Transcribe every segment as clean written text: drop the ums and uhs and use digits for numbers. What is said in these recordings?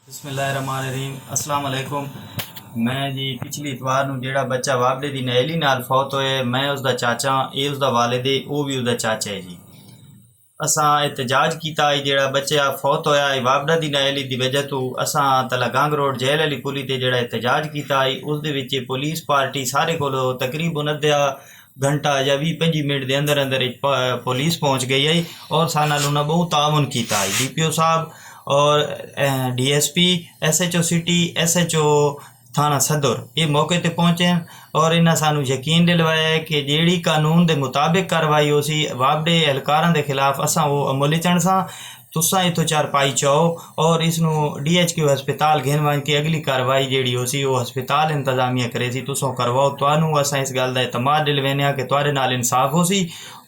بسم اللہ الرحمن الرحیم السلام علیکم۔ میں جی پچھلی اتوار نو جیڑا بچہ وابڈے دی نہیلی نال فوت ہوئے، میں اس دا چاچا ہاں، اے اس دا والد ہے، او بھی اس دا چاچا ہے جی۔ اساں احتجاج کیتا ہے جیڑا بچہ فوت ہویا ہے وابڈا دی نہیلی دی وجہ تو اساں تلا گنگ روڈ جیل علی پلی تے جیڑا احتجاج کیتا ہے اس دے وچ پولیس پارٹی سارے کولو تقریباً ادھا گھنٹہ یا 20-25 منٹ دے اندر اندر پولیس پہنچ گئی ہے اور سانا انہاں بہت تعاون کیتا ہے، ڈی پی او صاحب اور D S P, S H O city, S H O تھانہ صدر یہ موقع تے پہنچے ہیں اور انہاں سانو یقین دلوایا ہے کہ جیڑی قانون دے مطابق کاروائی ہو سی وابڈے اہلکاراں دے خلاف اساں وہ عمل چن ساں، تساں اتو چارپائی چاہو اور اس نو ڈی ایچ کیو ہسپتال گھن وان کے اگلی کاروائی جیڑی ہو سی وہ ہسپتال انتظامیہ کرے سی، تساں کرواؤ، توانوں اساں اس گل دا اعتماد دلوینے ہاں کہ تواڈے نال انصاف ہو سی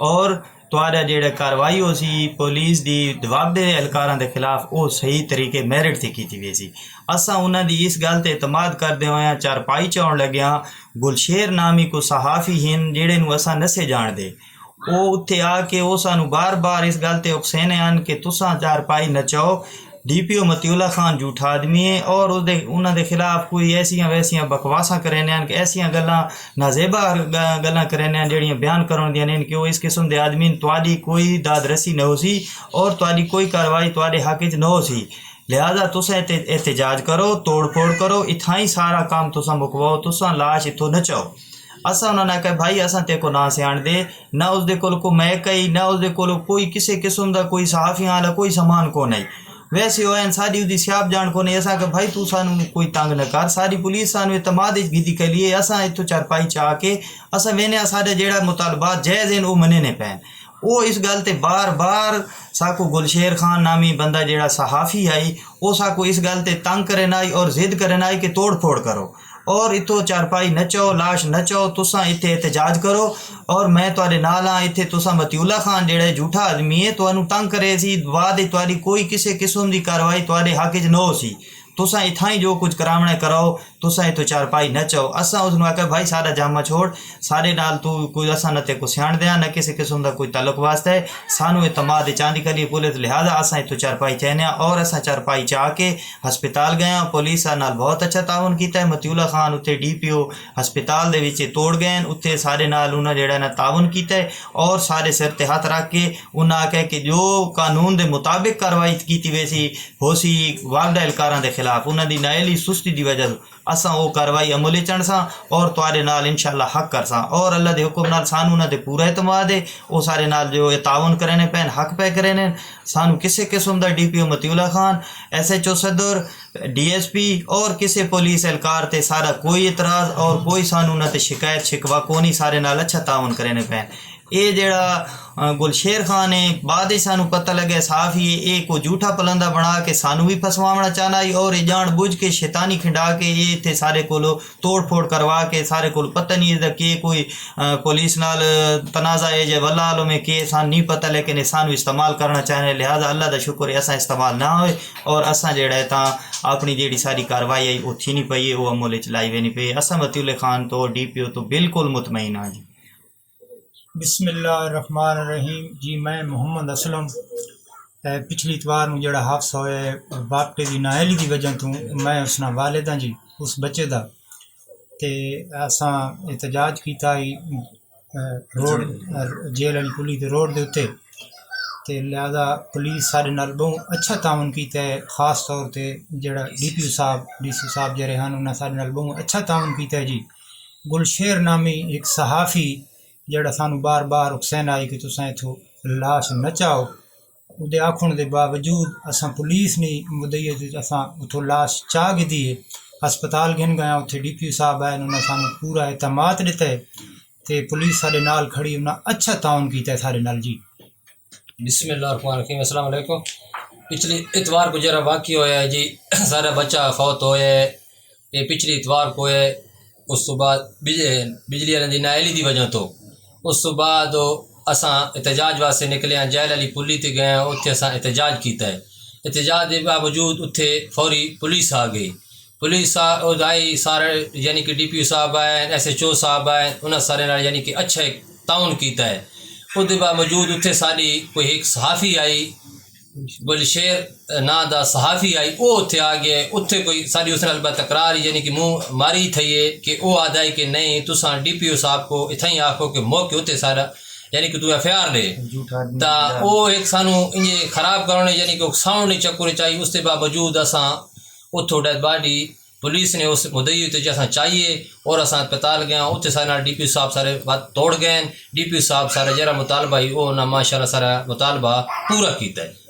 اور تواڈا جیڑا کاروائی ہو سی پولیس دی وابڈے اہلکاراں دے خلاف وہ صحیح طریقے میرٹ تے کیتی وی سی۔ اساں انہاں دی اس گل تے اعتماد کردے ہوئے چارپائی چاؤن لگیاں، گلشیر نامی کو صحافی ہن جیڑے نو اساں نسے جان دے، او اتھے آ کے وہ سانو بار بار اس گل تے اکسینے ہن کہ تساں چارپائی نہ چاہو، ڈی پی او متی اللہ خان جھوٹا آدمی ہے اور انہاں دے خلاف کوئی ایسیاں ویسیاں بکواساں کرینے ہیں کہ ایسیاں گلاں نازیبا گلاں کرینے ہیں جڑیاں بیان کرن دیاں نے کہ وہ اس قسم دے آدمی تواڈی کوئی داد رسی نہ ہو سی اور تواڈی کوئی کاروائی تواڈے حق وچ نہ ہو سی، لہذا تساں احتجاج کرو، توڑ پھوڑ کرو، اتھاں ہی سارا کام تساں مکواؤ، تساں لاش اتھوں نہ چاہو۔ اساں انہوں نے کہا بھائی اساں تے کو نہ سیان دے، نہ اس دے کول کو میک آئی، نہ اس دے کول کوئی کسی قسم دا کوئی صحافیاں والا کوئی سامان کو نہیں، ویسے ہوئے ساری دی سیاب جان کو نہیں۔ اساں کہ بھائی تو سانو کوئی تنگ نہ کر، ساری پولیس سانو اعتماد گیتی کے لیے اساں اتو چارپائی چاہ کے اساں وینے سارے جیڑا مطالبات جائز ہیں وہ مننے پین، وہ اس گل تے بار بار ساکو گلشیر خان نامی بندہ جیڑا صحافی آئی وہ ساکو اس گل تے تنگ کرن آئی اور ضد کرن آئی کہ توڑ پھوڑ کرو اور اتو چارپائی نہ چاہو، لاش نہ چاہو، تساں اتھے احتجاج کرو اور میں تواڈے نال ہاں، اتھے تساں متی اللہ خان جیڑا جھوٹا آدمی ہے تانوں تنگ کرے سی، بعد تواڈی کوئی کسی قسم دی کاروائی تواڈے حق وچ نہ ہو سی، تساں اتھاں ہی جو کچھ کراونا کراؤ، تساں اتو چارپائی نہ چاہو۔ اساں اس نو آکھیا بھائی سارا جامع چھوڑ، سارے نال تو کوئی اساں نہ تے کو سیان دیاں نہ کسی قسم دا کوئی تعلق واسطہ ہے، سانو اعتماد چاندی کلی پولیس، لہذا اساں اتو چارپائی چاہنے اور اساں چارپائی چاہ کے ہسپتال گئے، پولیس نال بہت اچھا تعاون کیتا ہے، متی اللہ خان اتھے ڈی پی او ہسپتال دے وچ توڑ گئے، اتھے سارے نال انہاں جیڑا نا تعاون کیتا ہے اور سارے سر تے ہاتھ رکھ کے انہاں آکھیا کہ جو قانون دے مطابق کاروائی کیتی ویسی ہو سی وابڈا اہلکاراں دے خلاف انہاں دی نااہلی سستی دی وجہ اساں وہ کاروائی عمل چن ساں اور تواڈے نال انشاءاللہ حق کر ساں اور اللہ دے حکم نال سانو انہاں تے پورا اعتماد ہے، وہ سارے نال جو تعاون کرنے پین حق پہ کرنے، سانو کسی قسم دا ڈی پی او متی اللہ خان، ایس ایچ او صدر، ڈی ایس پی اور کسی پولیس اہلکار تے سارا کوئی اعتراض اور کوئی سانو نہ تے شکایت شکوا کونی، سارے نال اچھا تعاون کرنے پین۔ اے جیڑا گلشیر خان ہے بعد ہی سانو پتہ لگے صحافی ہے، اے کو جھوٹا پلندہ بنا کے سانو بھی پھسواونا چاہنا ہے اور یہ جان بوجھ کے شیطانی کھنڈا کے یہ تھے سارے کولو توڑ پھوڑ کروا کے سارے کول پتہ نہیں ہے کہ کوئی پولیس نال تنازع ہے یا واللہ عالم میں کہ سان نہیں پتہ، لیکن یہ سانو استعمال کرنا چاہنے، لہذا اللہ دا شکر ہے اساں استعمال نہ ہوئے اور اساں جیڑا ہے تاں اپنی جیڑی ساری کاروائی ہے وہ تھی نہیں پئی ہے، وہ عمل وچ لائی وی نہیں پئی، اساں متی اللہ خان تو ڈی پی او تو بالکل مطمئن ہاں جی۔ بسم اللہ الرحمن الرحیم جی، میں محمد اسلم پچھلی اتوار نو جڑا حادثہ ہوئے باپٹے دی نااہلی دی وجہ تو میں اس نا والد ہاں جی اس بچے دا تے اساں احتجاج کیتا ہی روڈ جیل علی پلی تے روڈ دے اتے تے لہذا پولیس سارے نال بہت اچھا تعاون کیتا ہے، خاص طور تے جڑا ڈی پی او صاحب ڈی سی صاحب جڑے ہیں انہاں سارے نال بہت اچھا تعاون کیتا ہے جی۔ گلشیر نامی ایک صحافی جڑا سانو بار بار اکسین آئی کہ تساں اتھو لاش نہ چاہو، اودے آکھن دے باوجود اساں پولیس نہیں مدعی اساں اتھو لاش چاہ گئی ہے، ہسپتال گھن گیا، اتھے ڈی پی او صاحب آئے انہاں سانو پورا اعتماد دیتا ہے تے پولیس سارے نال کھڑی انہاں اچھا تعاون کیتا ہے سارے نال جی۔ بسم اللہ الرحمن الرحیم، السلام علیکم۔ پچھلی اتوار کو جرا واقعہ ہویا ہے جی، سارا بچہ فوت ہوئے، یہ پچھلی اتوار کو ہے، اس تو بعد بجلی والے دی نااہلی دی وجہ تو اس تو بعد اساں احتجاج واسطے نکلے ہیں، جیل علی پلی تے گئے ہیں، اتھے اساں احتجاج کیتا ہے، احتجاج دے باوجود اتھے فوری پولیس آ گئی، پولیس آئی سارے یعنی کہ ڈی پی او صاحب آئے، ایس ایچ او صاحب آئے، انہاں سارے نال یعنی کہ اچھا تعاون کیتا ہے، اس دے باوجود اتھے ساری کوئی ایک صحافی آئی بلشیر نا دا صحافی آئی وہ اتنے آ گیا اتنے کوئی ساری اس نے البتہ تکرار یعنی کہ منہ ماری تھی ہے کہ وہ آدھا ہے کہ نہیں تساں ڈی پی او صاحب کو اتنا ہی آخو کہ موقع اتنے سارا یعنی کہ تو ایف آئی آر دے تا وہ ایک سانو انجے خراب کرنے یعنی کہ ساؤنڈ نہیں چکنے چاہیے اس کے باوجود اساں اتوں ڈیڈ باڈی پولیس نے اس مدعی تے جیسا چاہیے اور اساں ہسپتال گیا اتنے سارے ڈی پی صاحب سارے بات توڑ گئے ڈی پی صاحب سارا جرا مطالبہ ہی وہ نہ ماشاء اللہ سارا مطالبہ پورا کیتا ہے